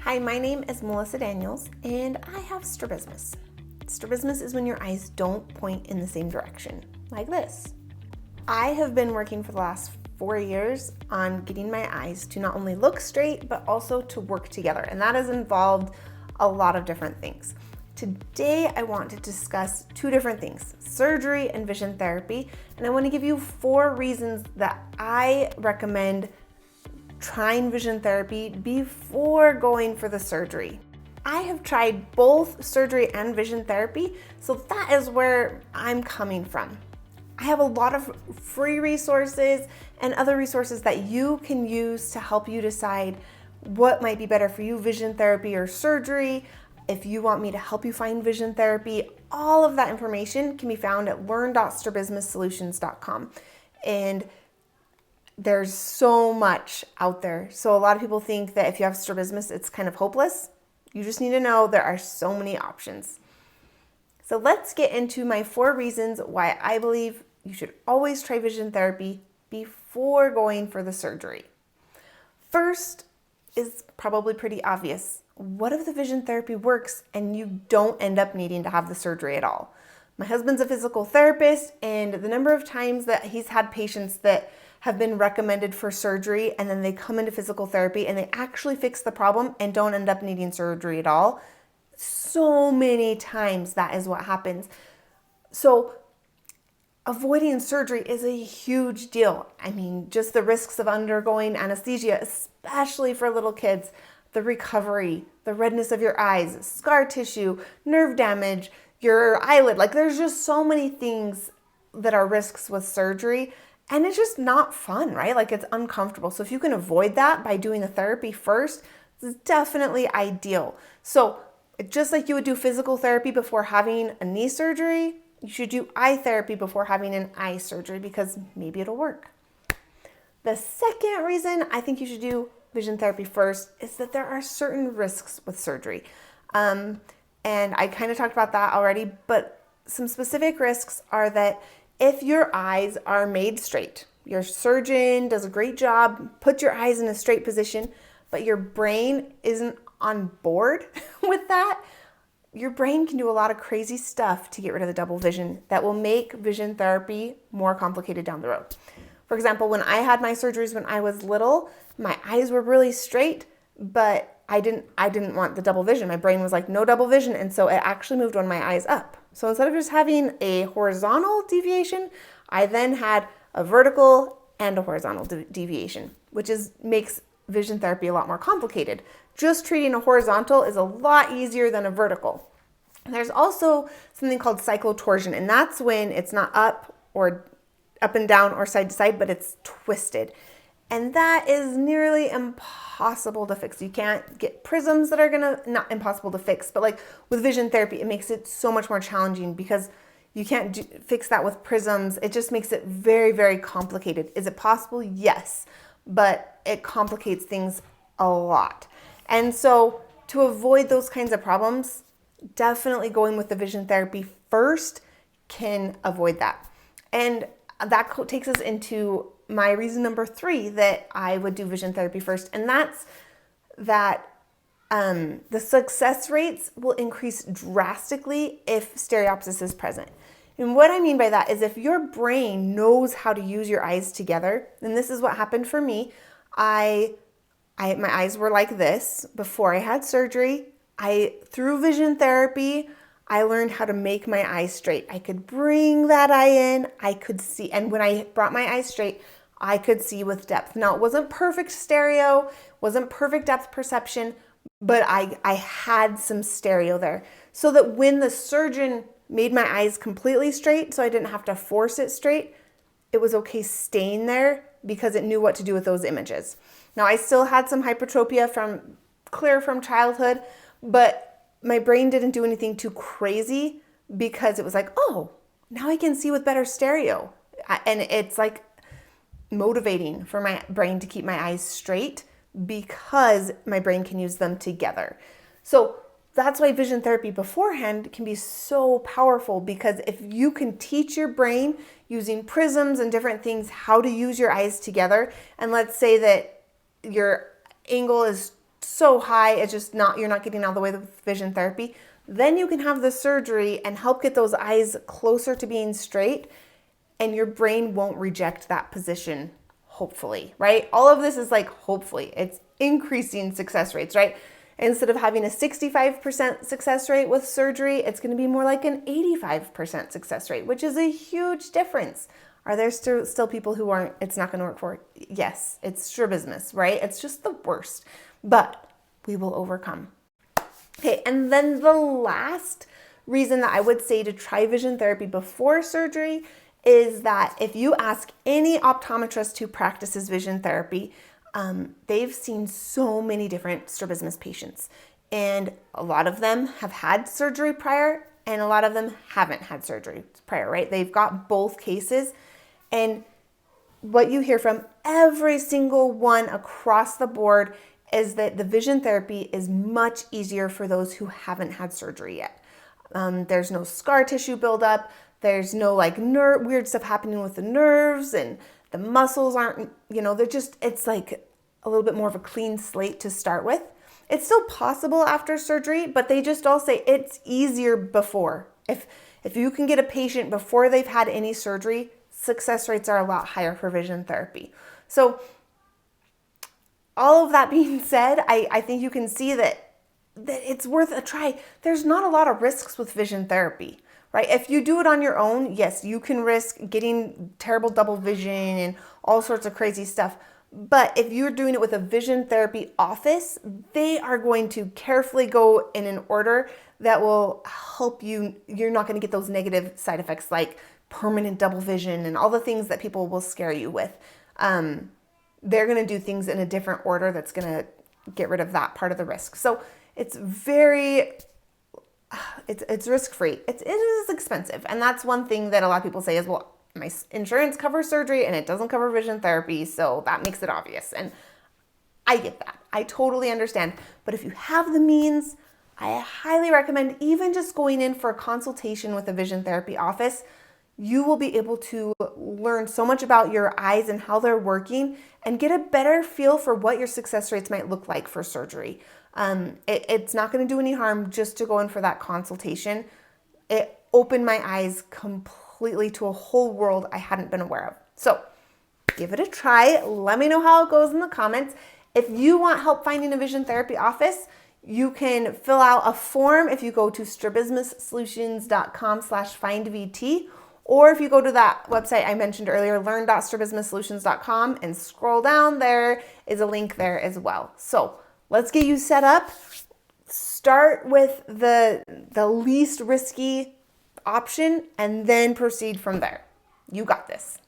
Hi, my name is Melissa Daniels, and I have strabismus. Strabismus is when your eyes don't point in the same direction, like this. I have been working for the last 4 years on getting my eyes to not only look straight, but also to work together, and that has involved a lot of different things. Today, I want to discuss two different things, surgery and vision therapy, and I want to give you 4 reasons that I recommend trying vision therapy before going for the surgery. I have tried both surgery and vision therapy, so that is where I'm coming from. I have a lot of free resources and other resources that you can use to help you decide what might be better for you, vision therapy or surgery. If you want me to help you find vision therapy, all of that information can be found at learn.strabismussolutions.com. And there's so much out there. So a lot of people think that if you have strabismus, it's kind of hopeless. You just need to know there are so many options. So let's get into my 4 reasons why I believe you should always try vision therapy before going for the surgery. First is probably pretty obvious. What if the vision therapy works and you don't end up needing to have the surgery at all? My husband's a physical therapist, and the number of times that he's had patients that have been recommended for surgery and then they come into physical therapy and they actually fix the problem and don't end up needing surgery at all. So many times that is what happens. So avoiding surgery is a huge deal. I mean, just the risks of undergoing anesthesia, especially for little kids, the recovery, the redness of your eyes, scar tissue, nerve damage, your eyelid. Like there's just so many things that are risks with surgery. And it's just not fun, right? Like it's uncomfortable. So if you can avoid that by doing the therapy first, it's definitely ideal. So just like you would do physical therapy before having a knee surgery, you should do eye therapy before having an eye surgery because maybe it'll work. The second reason I think you should do vision therapy first is that there are certain risks with surgery. And I kind of talked about that already, but some specific risks are that if your eyes are made straight, your surgeon does a great job, put your eyes in a straight position, but your brain isn't on board with that, your brain can do a lot of crazy stuff to get rid of the double vision that will make vision therapy more complicated down the road. For example, when I had my surgeries when I was little, my eyes were really straight, but I didn't want the double vision. My brain was like, no double vision, and so it actually moved one of my eyes up. So instead of just having a horizontal deviation, I then had a vertical and a horizontal deviation, which makes vision therapy a lot more complicated. Just treating a horizontal is a lot easier than a vertical. There's also something called cyclotorsion, and that's when it's not up and down or side to side, but it's twisted. And that is nearly impossible to fix. You can't get prisms that are not impossible to fix, but like with vision therapy, it makes it so much more challenging because you can't fix that with prisms. It just makes it very, very complicated. Is it possible? Yes, but it complicates things a lot. And so to avoid those kinds of problems, definitely going with the vision therapy first can avoid that. And that takes us into my reason number 3 that I would do vision therapy first, and that's that the success rates will increase drastically if stereopsis is present. And what I mean by that is if your brain knows how to use your eyes together, and this is what happened for me. My eyes were like this before I had surgery. Through vision therapy, I learned how to make my eyes straight. I could bring that eye in, I could see, and when I brought my eyes straight, I could see with depth. Now, it wasn't perfect stereo, wasn't perfect depth perception, but I had some stereo there. So that when the surgeon made my eyes completely straight, so I didn't have to force it straight, it was okay staying there because it knew what to do with those images. Now, I still had some hypertropia from childhood, but my brain didn't do anything too crazy because it was like, oh, now I can see with better stereo. And it's like motivating for my brain to keep my eyes straight because my brain can use them together. So that's why vision therapy beforehand can be so powerful, because if you can teach your brain using prisms and different things how to use your eyes together, and let's say that your angle is so high, it's just not, you're not getting all the way with vision therapy, then you can have the surgery and help get those eyes closer to being straight, and your brain won't reject that position, hopefully, right? All of this is like, hopefully, it's increasing success rates, right? Instead of having a 65% success rate with surgery, it's going to be more like an 85% success rate, which is a huge difference. Are there still people who aren't, it's not going to work for? Yes, it's strabismus, right? It's just the worst, but we will overcome. Okay, and then the last reason that I would say to try vision therapy before surgery is that if you ask any optometrist who practices vision therapy, they've seen so many different strabismus patients, and a lot of them have had surgery prior, and a lot of them haven't had surgery prior, right? They've got both cases, and what you hear from every single one across the board is that the vision therapy is much easier for those who haven't had surgery yet. There's no scar tissue buildup. There's no like weird stuff happening with the nerves, and the muscles aren't, they're just, it's like a little bit more of a clean slate to start with. It's still possible after surgery, but they just all say it's easier before. If you can get a patient before they've had any surgery, success rates are a lot higher for vision therapy. So all of that being said, I think you can see that it's worth a try. There's not a lot of risks with vision therapy, right? If you do it on your own, yes, you can risk getting terrible double vision and all sorts of crazy stuff. But if you're doing it with a vision therapy office, they are going to carefully go in an order that will help you. You're not going to get those negative side effects like permanent double vision and all the things that people will scare you with. They're going to do things in a different order that's going to get rid of that part of the risk. So it's it's risk-free. It is expensive. And that's one thing that a lot of people say is, well, my insurance covers surgery and it doesn't cover vision therapy, so that makes it obvious. And I get that. I totally understand. But if you have the means, I highly recommend even just going in for a consultation with a vision therapy office. You will be able to learn so much about your eyes and how they're working and get a better feel for what your success rates might look like for surgery. It's not going to do any harm just to go in for that consultation. It opened my eyes completely to a whole world I hadn't been aware of. So give it a try. Let me know how it goes in the comments. If you want help finding a vision therapy office, you can fill out a form if you go to strabismussolutions.com/findvt, or if you go to that website I mentioned earlier, learn.strabismussolutions.com, and scroll down, there is a link there as well. So let's get you set up. Start with the least risky option and then proceed from there. You got this.